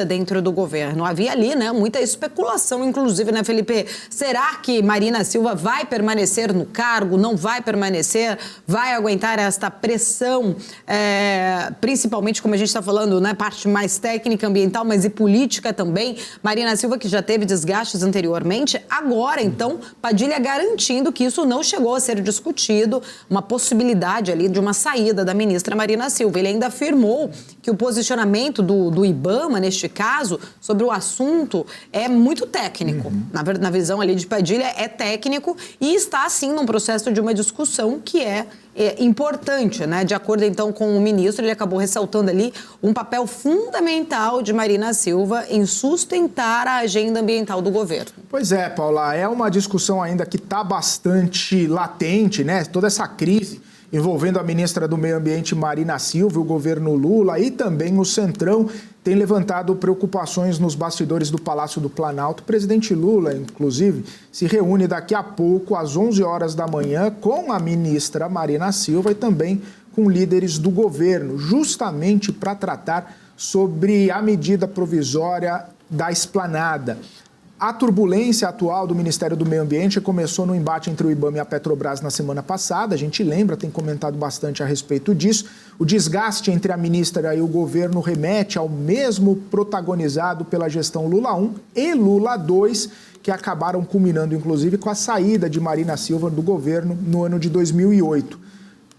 dentro do governo. Havia ali, né, muita especulação, inclusive, né, Felipe? Será que Marina Silva vai permanecer no cargo? Não vai permanecer? Vai aguentar esta pressão, principalmente, como a gente está falando, né, parte mais técnica, ambiental, mas e política também? Marina Silva, que já teve desgastes anteriormente, agora, então, Padilha garantindo que isso não chegou a ser discutido, uma possibilidade ali de uma saída da ministra Marina Silva. Ele ainda afirmou que o posicionamento do IBAMA, neste caso, sobre o assunto, é muito técnico. Na visão ali de Padilha, é técnico e está, sim, num processo de uma discussão que é importante, né? De acordo, então, com o ministro, ele acabou ressaltando ali um papel fundamental de Marina Silva em sustentar a agenda ambiental do governo. Pois é, Paula, é uma discussão ainda que está bastante latente, né? Toda essa crise envolvendo a ministra do Meio Ambiente, Marina Silva, o governo Lula e também o Centrão tem levantado preocupações nos bastidores do Palácio do Planalto. O presidente Lula, inclusive, se reúne daqui a pouco, às 11 horas da manhã, com a ministra Marina Silva e também com líderes do governo, justamente para tratar sobre a medida provisória da esplanada. A turbulência atual do Ministério do Meio Ambiente começou no embate entre o IBAMA e a Petrobras na semana passada. A gente lembra, tem comentado bastante a respeito disso. O desgaste entre a ministra e o governo remete ao mesmo protagonizado pela gestão Lula 1 e Lula 2, que acabaram culminando, inclusive, com a saída de Marina Silva do governo no ano de 2008.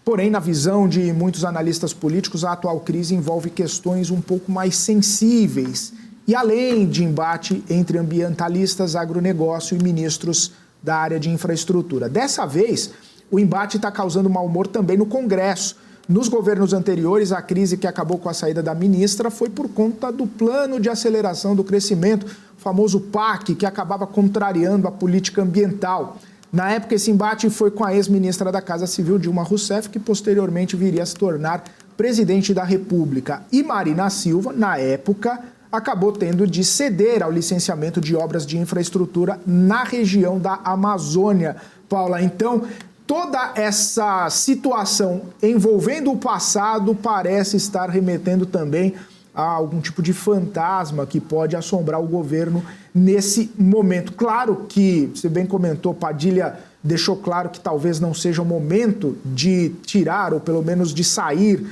Porém, na visão de muitos analistas políticos, a atual crise envolve questões um pouco mais sensíveis e além de embate entre ambientalistas, agronegócio e ministros da área de infraestrutura. Dessa vez, o embate está causando mau humor também no Congresso. Nos governos anteriores, a crise que acabou com a saída da ministra foi por conta do Plano de Aceleração do Crescimento, o famoso PAC, que acabava contrariando a política ambiental. Na época, esse embate foi com a ex-ministra da Casa Civil, Dilma Rousseff, que posteriormente viria a se tornar presidente da República. E Marina Silva, na época, acabou tendo de ceder ao licenciamento de obras de infraestrutura na região da Amazônia. Paula, então, toda essa situação envolvendo o passado parece estar remetendo também a algum tipo de fantasma que pode assombrar o governo nesse momento. Claro que, você bem comentou, Padilha deixou claro que talvez não seja o momento de tirar, ou pelo menos de sair,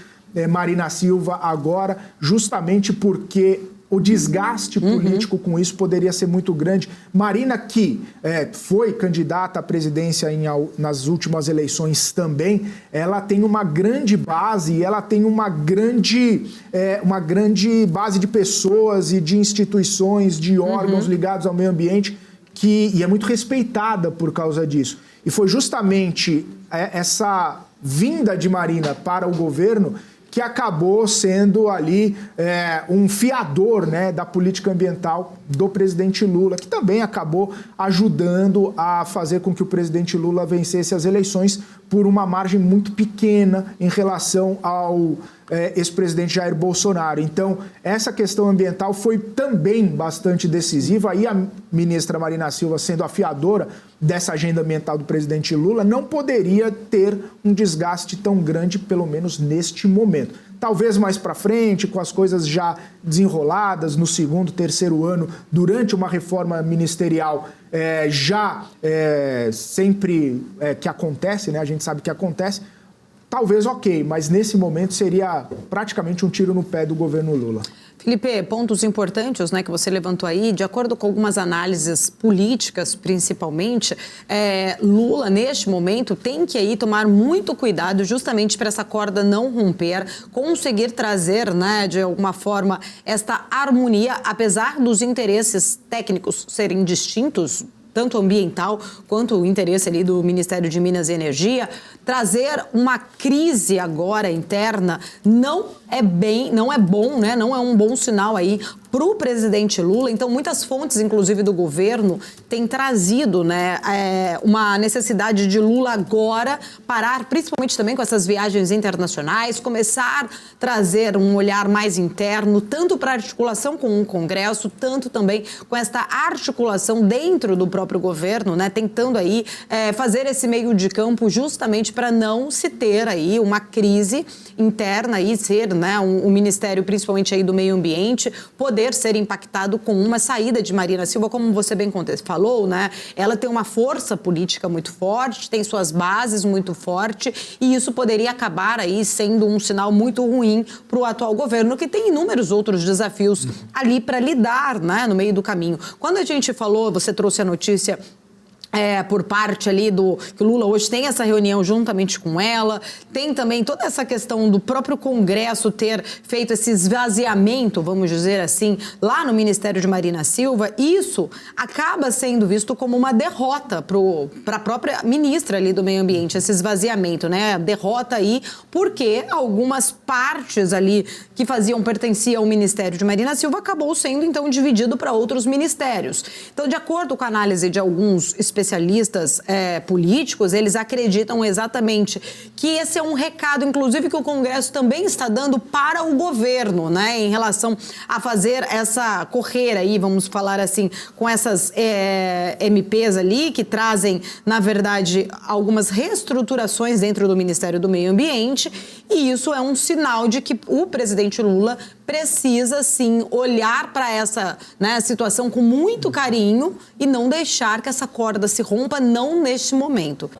Marina Silva agora, justamente porque o desgaste político com isso poderia ser muito grande. Marina, que foi candidata à presidência nas últimas eleições também, ela tem uma grande base e ela tem uma grande base de pessoas e de instituições, de órgãos ligados ao meio ambiente, e é muito respeitada por causa disso. E foi justamente essa vinda de Marina para o governo que acabou sendo ali um fiador, né, da política ambiental do presidente Lula, que também acabou ajudando a fazer com que o presidente Lula vencesse as eleições por uma margem muito pequena em relação ao ex-presidente Jair Bolsonaro. Então, essa questão ambiental foi também bastante decisiva. E a ministra Marina Silva, sendo a fiadora dessa agenda ambiental do presidente Lula, não poderia ter um desgaste tão grande, pelo menos neste momento. Talvez mais para frente, com as coisas já desenroladas no segundo, terceiro ano, durante uma reforma ministerial, sempre que acontece, né? A gente sabe que acontece, talvez ok, mas nesse momento seria praticamente um tiro no pé do governo Lula. Felipe, pontos importantes, né, que você levantou aí, de acordo com algumas análises políticas, principalmente, Lula, neste momento, tem que aí tomar muito cuidado justamente para essa corda não romper, conseguir trazer, né, de alguma forma, esta harmonia, apesar dos interesses técnicos serem distintos, tanto ambiental quanto o interesse ali do Ministério de Minas e Energia, trazer uma crise agora interna não é bom, né? Não é um bom sinal aí para o presidente Lula. Então, muitas fontes, inclusive do governo, têm trazido, né, uma necessidade de Lula agora parar, principalmente também com essas viagens internacionais, começar a trazer um olhar mais interno, tanto para a articulação com o Congresso, tanto também com esta articulação dentro do próprio governo, né, tentando aí fazer esse meio de campo justamente para não se ter aí uma crise interna e ser, né, um ministério, principalmente aí do meio ambiente, poder poder ser impactado com uma saída de Marina Silva, como você bem falou, né? Ela tem uma força política muito forte, tem suas bases muito fortes, e isso poderia acabar aí sendo um sinal muito ruim para o atual governo, que tem inúmeros outros desafios ali para lidar, né, no meio do caminho. Quando a gente falou, você trouxe a notícia por parte ali que o Lula hoje tem essa reunião juntamente com ela, tem também toda essa questão do próprio Congresso ter feito esse esvaziamento, vamos dizer assim, lá no Ministério de Marina Silva. Isso acaba sendo visto como uma derrota para a própria ministra ali do Meio Ambiente, esse esvaziamento, né? Derrota aí, porque algumas partes ali que pertenciam ao Ministério de Marina Silva acabou sendo, então, dividido para outros ministérios. Então, de acordo com a análise de alguns especialistas políticos, eles acreditam exatamente que esse é um recado, inclusive, que o Congresso também está dando para o governo, né, em relação a fazer correr aí, vamos falar assim, com essas MPs ali, que trazem, na verdade, algumas reestruturações dentro do Ministério do Meio Ambiente, e isso é um sinal de que o presidente Lula precisa, sim, olhar para essa, né, situação com muito carinho e não deixar que essa corda se rompa, não neste momento.